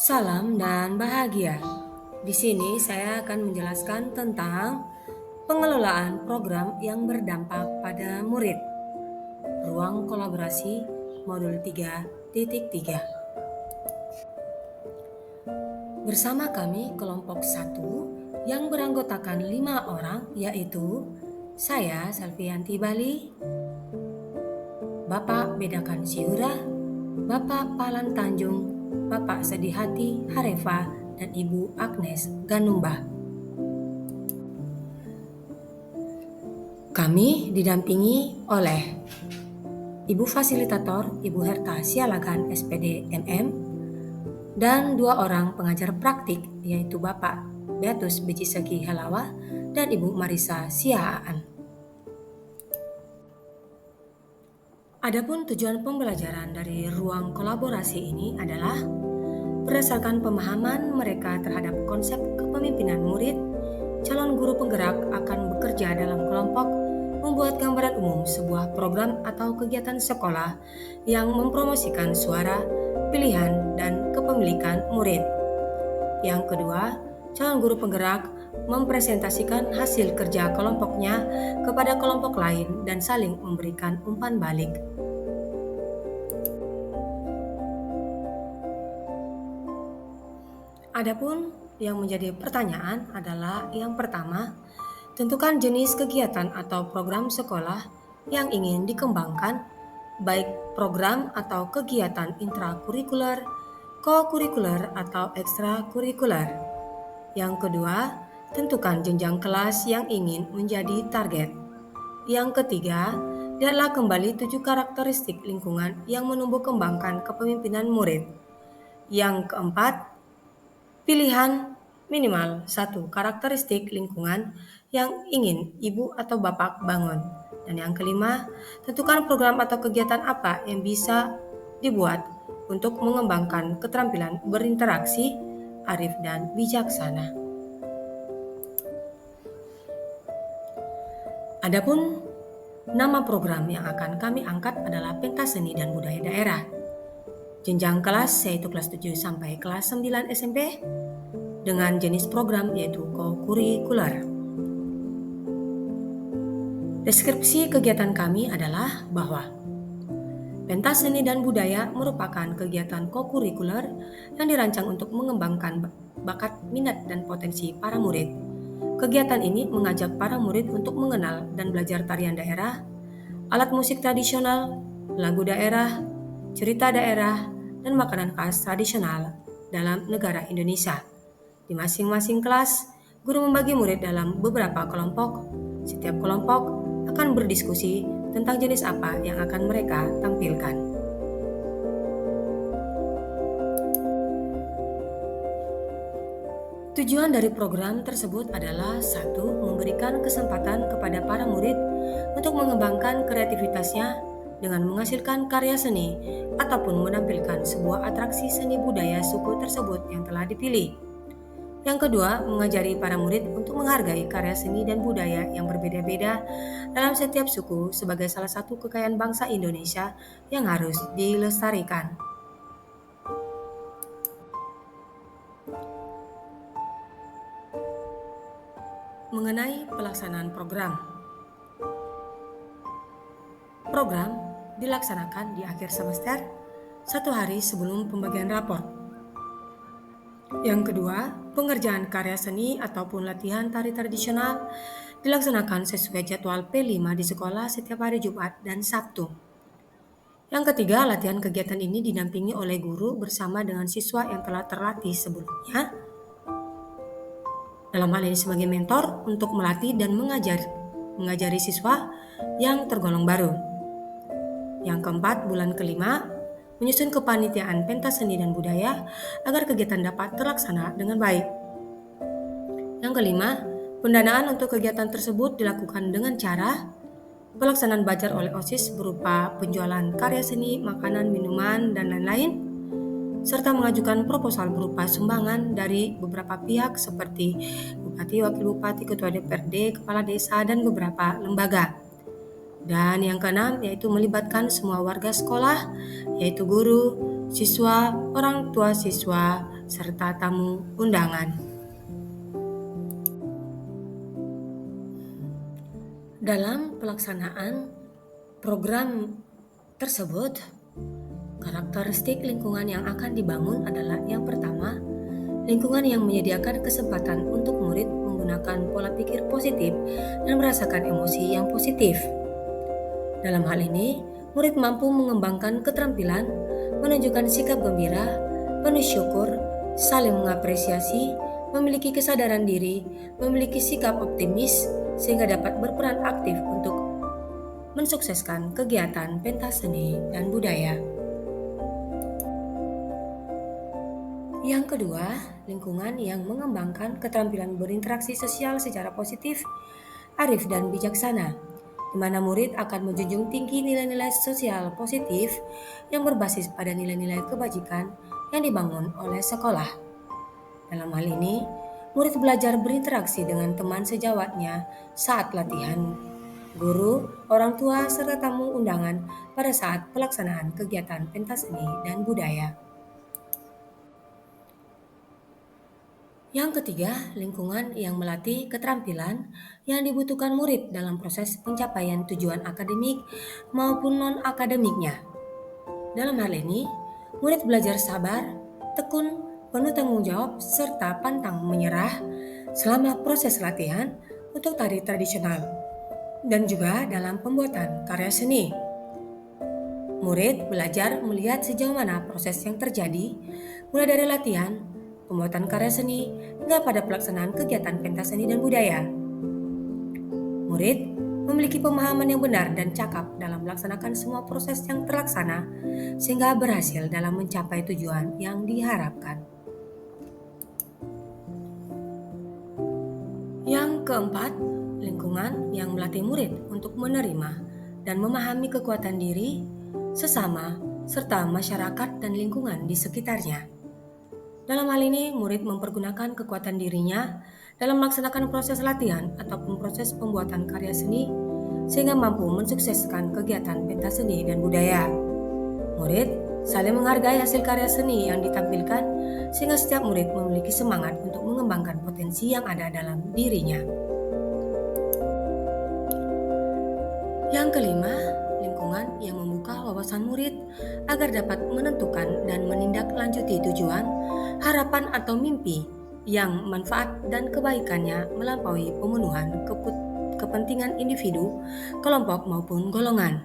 Salam dan bahagia. Di sini saya akan menjelaskan tentang pengelolaan program yang berdampak pada murid. Ruang kolaborasi modul 3.3. Bersama kami kelompok 1 yang beranggotakan 5 orang, yaitu saya Selvianti Bali, Bapak Bedakan Siura, Bapak Palan Tanjung, Bapak Sedihati Harefa, dan Ibu Agnes Ganumba. Kami didampingi oleh Ibu Fasilitator Ibu Herta Sialagan SPD MM dan 2 orang pengajar praktik, yaitu Bapak Beatus Becisegi Helawa dan Ibu Marisa Siahaan. Adapun tujuan pembelajaran dari ruang kolaborasi ini adalah berdasarkan pemahaman mereka terhadap konsep kepemimpinan murid, calon guru penggerak akan bekerja dalam kelompok membuat gambaran umum sebuah program atau kegiatan sekolah yang mempromosikan suara, pilihan, dan kepemilikan murid. Yang kedua, calon guru penggerak mempresentasikan hasil kerja kelompoknya kepada kelompok lain dan saling memberikan umpan balik. Adapun yang menjadi pertanyaan adalah yang pertama, tentukan jenis kegiatan atau program sekolah yang ingin dikembangkan, baik program atau kegiatan intrakurikuler, kokurikuler, atau ekstrakurikuler. Yang kedua, tentukan jenjang kelas yang ingin menjadi target. Yang ketiga, lihatlah kembali 7 karakteristik lingkungan yang menumbuh kembangkan kepemimpinan murid. Yang keempat, pilihan minimal 1 karakteristik lingkungan yang ingin ibu atau bapak bangun. Dan yang kelima, tentukan program atau kegiatan apa yang bisa dibuat untuk mengembangkan keterampilan berinteraksi, arif, dan bijaksana. Adapun nama program yang akan kami angkat adalah Pentas Seni dan Budaya Daerah. Jenjang kelas yaitu kelas 7 sampai kelas 9 SMP dengan jenis program yaitu kokurikuler. Deskripsi kegiatan kami adalah bahwa Pentas Seni dan Budaya merupakan kegiatan kokurikuler yang dirancang untuk mengembangkan bakat, minat, dan potensi para murid. Kegiatan ini mengajak para murid untuk mengenal dan belajar tarian daerah, alat musik tradisional, lagu daerah, cerita daerah, dan makanan khas tradisional dalam negara Indonesia. Di masing-masing kelas, guru membagi murid dalam beberapa kelompok. Setiap kelompok akan berdiskusi tentang jenis apa yang akan mereka tampilkan. Tujuan dari program tersebut adalah 1. Memberikan kesempatan kepada para murid untuk mengembangkan kreativitasnya dengan menghasilkan karya seni ataupun menampilkan sebuah atraksi seni budaya suku tersebut yang telah dipilih. Yang kedua, mengajari para murid untuk menghargai karya seni dan budaya yang berbeda-beda dalam setiap suku sebagai salah satu kekayaan bangsa Indonesia yang harus dilestarikan. Mengenai pelaksanaan program dilaksanakan di akhir semester 1 hari sebelum pembagian raport. Yang kedua, pengerjaan karya seni ataupun latihan tari tradisional dilaksanakan sesuai jadwal P5 di sekolah setiap hari Jumat dan Sabtu. Yang ketiga, latihan kegiatan ini didampingi oleh guru bersama dengan siswa yang telah terlatih sebelumnya. Dalam hal ini sebagai mentor untuk melatih dan mengajari siswa yang tergolong baru. Yang keempat, bulan kelima, menyusun kepanitiaan pentas seni dan budaya agar kegiatan dapat terlaksana dengan baik. Yang kelima, pendanaan untuk kegiatan tersebut dilakukan dengan cara pelaksanaan bazar oleh OSIS berupa penjualan karya seni, makanan, minuman, dan lain-lain, serta mengajukan proposal berupa sumbangan dari beberapa pihak seperti Bupati, Wakil Bupati, Ketua DPRD, Kepala Desa, dan beberapa lembaga. Dan yang keenam yaitu melibatkan semua warga sekolah, yaitu guru, siswa, orang tua siswa, serta tamu undangan. Dalam pelaksanaan program tersebut, karakteristik lingkungan yang akan dibangun adalah yang pertama, lingkungan yang menyediakan kesempatan untuk murid menggunakan pola pikir positif dan merasakan emosi yang positif. Dalam hal ini, murid mampu mengembangkan keterampilan, menunjukkan sikap gembira, penuh syukur, saling mengapresiasi, memiliki kesadaran diri, memiliki sikap optimis, sehingga dapat berperan aktif untuk mensukseskan kegiatan pentas seni dan budaya. Yang kedua, lingkungan yang mengembangkan keterampilan berinteraksi sosial secara positif, arif dan bijaksana, di mana murid akan menjunjung tinggi nilai-nilai sosial positif yang berbasis pada nilai-nilai kebajikan yang dibangun oleh sekolah. Dalam hal ini, murid belajar berinteraksi dengan teman sejawatnya saat latihan, guru, orang tua, serta tamu undangan pada saat pelaksanaan kegiatan pentas seni dan budaya. Yang ketiga, lingkungan yang melatih keterampilan yang dibutuhkan murid dalam proses pencapaian tujuan akademik maupun non-akademiknya. Dalam hal ini, murid belajar sabar, tekun, penuh tanggung jawab, serta pantang menyerah selama proses latihan untuk tari tradisional dan juga dalam pembuatan karya seni. Murid belajar melihat sejauh mana proses yang terjadi, mulai dari latihan, pembuatan karya seni, hingga pada pelaksanaan kegiatan pentas seni dan budaya. Murid memiliki pemahaman yang benar dan cakap dalam melaksanakan semua proses yang terlaksana, sehingga berhasil dalam mencapai tujuan yang diharapkan. Yang keempat, lingkungan yang melatih murid untuk menerima dan memahami kekuatan diri, sesama, serta masyarakat dan lingkungan di sekitarnya. Dalam hal ini, murid mempergunakan kekuatan dirinya dalam melaksanakan proses latihan ataupun proses pembuatan karya seni sehingga mampu mensukseskan kegiatan pentas seni dan budaya. Murid saling menghargai hasil karya seni yang ditampilkan sehingga setiap murid memiliki semangat untuk mengembangkan potensi yang ada dalam dirinya. Yang kelima, lingkungan yang membuka wawasan murid agar dapat menentukan dan menindaklanjuti tujuan, harapan atau mimpi yang manfaat dan kebaikannya melampaui pemenuhan kepentingan individu, kelompok maupun golongan.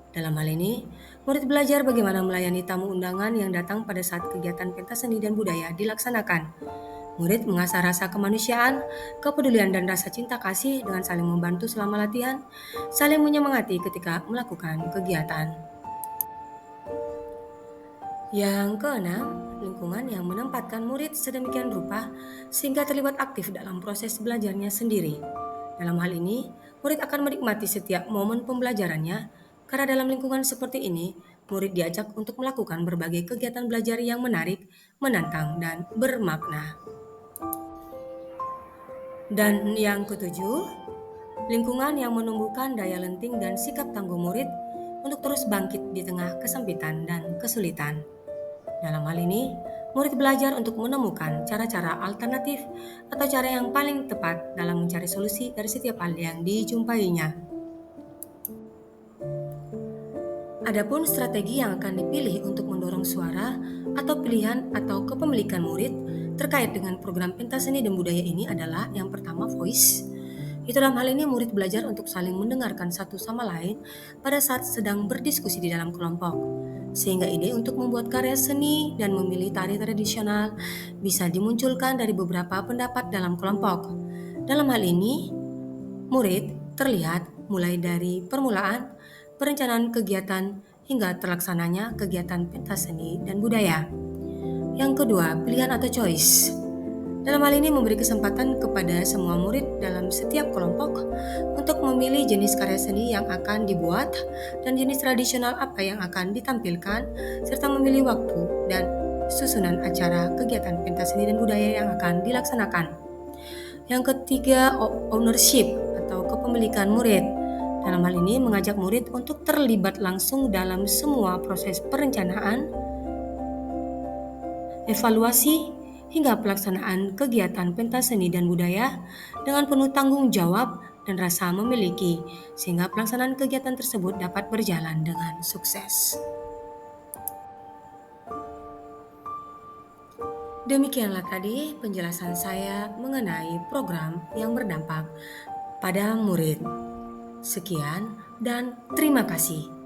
Dalam hal ini, murid belajar bagaimana melayani tamu undangan yang datang pada saat kegiatan pentas seni dan budaya dilaksanakan. Murid mengasah rasa kemanusiaan, kepedulian dan rasa cinta kasih dengan saling membantu selama latihan, saling menyemangati ketika melakukan kegiatan. Yang keenam, lingkungan yang menempatkan murid sedemikian rupa sehingga terlibat aktif dalam proses belajarnya sendiri. Dalam hal ini, murid akan menikmati setiap momen pembelajarannya karena dalam lingkungan seperti ini, murid diajak untuk melakukan berbagai kegiatan belajar yang menarik, menantang, dan bermakna. Dan yang ketujuh, lingkungan yang menumbuhkan daya lenting dan sikap tangguh murid untuk terus bangkit di tengah kesempitan dan kesulitan. Dalam hal ini, murid belajar untuk menemukan cara-cara alternatif atau cara yang paling tepat dalam mencari solusi dari setiap hal yang dijumpainya. Adapun strategi yang akan dipilih untuk mendorong suara atau pilihan atau kepemilikan murid terkait dengan program pentas seni dan budaya ini adalah yang pertama voice. Itu dalam hal ini murid belajar untuk saling mendengarkan satu sama lain pada saat sedang berdiskusi di dalam kelompok. Sehingga ide untuk membuat karya seni dan memilih tari tradisional bisa dimunculkan dari beberapa pendapat dalam kelompok. Dalam hal ini, murid terlihat mulai dari permulaan, perencanaan kegiatan, hingga terlaksananya kegiatan pentas seni dan budaya. Yang kedua, pilihan atau choice. Dalam hal ini memberi kesempatan kepada semua murid dalam setiap kelompok untuk memilih jenis karya seni yang akan dibuat dan jenis tradisional apa yang akan ditampilkan, serta memilih waktu dan susunan acara kegiatan pentas seni dan budaya yang akan dilaksanakan. Yang ketiga, ownership atau kepemilikan murid. Dalam hal ini mengajak murid untuk terlibat langsung dalam semua proses perencanaan, evaluasi, hingga pelaksanaan kegiatan pentas seni dan budaya dengan penuh tanggung jawab dan rasa memiliki, sehingga pelaksanaan kegiatan tersebut dapat berjalan dengan sukses. Demikianlah tadi penjelasan saya mengenai program yang berdampak pada murid. Sekian dan terima kasih.